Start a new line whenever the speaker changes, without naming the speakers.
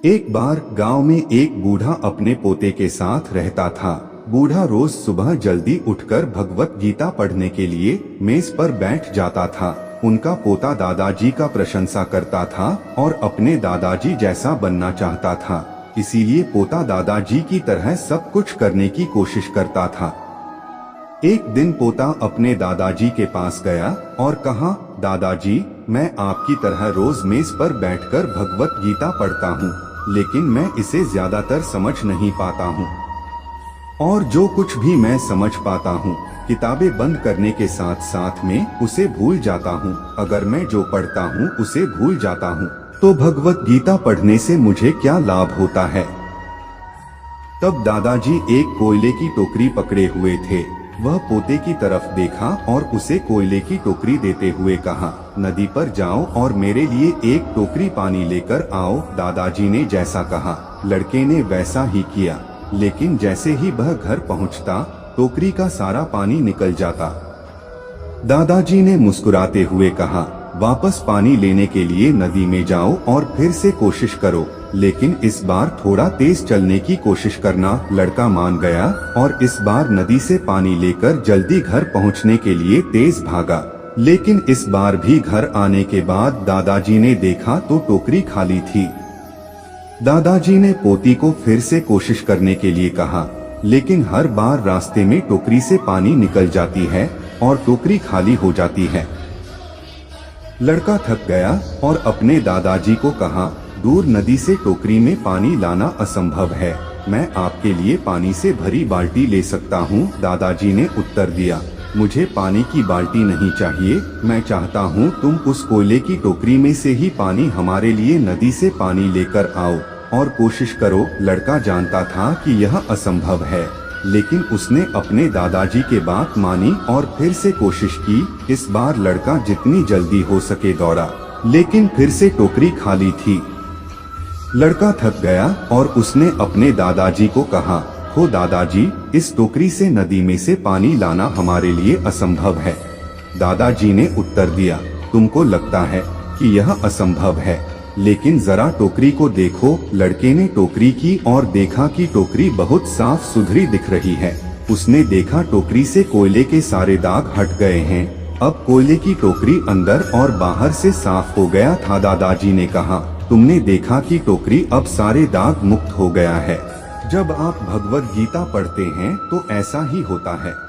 एक बार गांव में एक बूढ़ा अपने पोते के साथ रहता था। बूढ़ा रोज सुबह जल्दी उठकर भगवत गीता पढ़ने के लिए मेज पर बैठ जाता था। उनका पोता दादाजी का प्रशंसा करता था और अपने दादाजी जैसा बनना चाहता था, इसीलिए पोता दादाजी की तरह सब कुछ करने की कोशिश करता था। एक दिन पोता अपने दादाजी के पास गया और कहा, दादाजी, मैं आपकी तरह रोज मेज पर बैठकर भगवत गीता पढ़ता हूँ, लेकिन मैं इसे ज्यादातर समझ नहीं पाता हूँ और जो कुछ भी मैं समझ पाता हूँ किताबें बंद करने के साथ साथ में उसे भूल जाता हूँ। अगर मैं जो पढ़ता हूँ उसे भूल जाता हूँ तो भगवत गीता पढ़ने से मुझे क्या लाभ होता है। तब दादाजी एक कोयले की टोकरी पकड़े हुए थे। वह पोते की तरफ देखा और उसे कोयले की टोकरी देते हुए कहा, नदी पर जाओ और मेरे लिए एक टोकरी पानी लेकर आओ। दादाजी ने जैसा कहा लड़के ने वैसा ही किया, लेकिन जैसे ही वह घर पहुंचता टोकरी का सारा पानी निकल जाता। दादाजी ने मुस्कुराते हुए कहा, वापस पानी लेने के लिए नदी में जाओ और फिर से कोशिश करो, लेकिन इस बार थोड़ा तेज चलने की कोशिश करना। लड़का मान गया और इस बार नदी से पानी लेकर जल्दी घर पहुंचने के लिए तेज भागा। लेकिन इस बार भी घर आने के बाद दादाजी ने देखा तो टोकरी खाली थी। दादाजी ने पोती को फिर से कोशिश करने के लिए कहा, लेकिन हर बार रास्ते में टोकरी से पानी निकल जाती है और टोकरी खाली हो जाती है। लड़का थक गया और अपने दादाजी को कहा, दूर नदी से टोकरी में पानी लाना असंभव है, मैं आपके लिए पानी से भरी बाल्टी ले सकता हूँ। दादाजी ने उत्तर दिया, मुझे पानी की बाल्टी नहीं चाहिए, मैं चाहता हूँ तुम उस कोयले की टोकरी में से ही पानी हमारे लिए नदी से पानी लेकर आओ और कोशिश करो। लड़का जानता था कि यह असंभव है, लेकिन उसने अपने दादाजी के बात मानी और फिर से कोशिश की। इस बार लड़का जितनी जल्दी हो सके दौड़ा, लेकिन फिर से टोकरी खाली थी। लड़का थक गया और उसने अपने दादाजी को कहा, हो दादाजी, इस टोकरी से नदी में से पानी लाना हमारे लिए असंभव है। दादाजी ने उत्तर दिया, तुमको लगता है कि यह असंभव है, लेकिन जरा टोकरी को देखो। लड़के ने टोकरी की और देखा कि टोकरी बहुत साफ सुथरी दिख रही है। उसने देखा टोकरी से कोयले के सारे दाग हट गए हैं। अब कोयले की टोकरी अंदर और बाहर से साफ हो गया था। दादाजी ने कहा, तुमने देखा कि टोकरी अब सारे दाग मुक्त हो गया है। जब आप भगवत गीता पढ़ते हैं तो ऐसा ही होता है।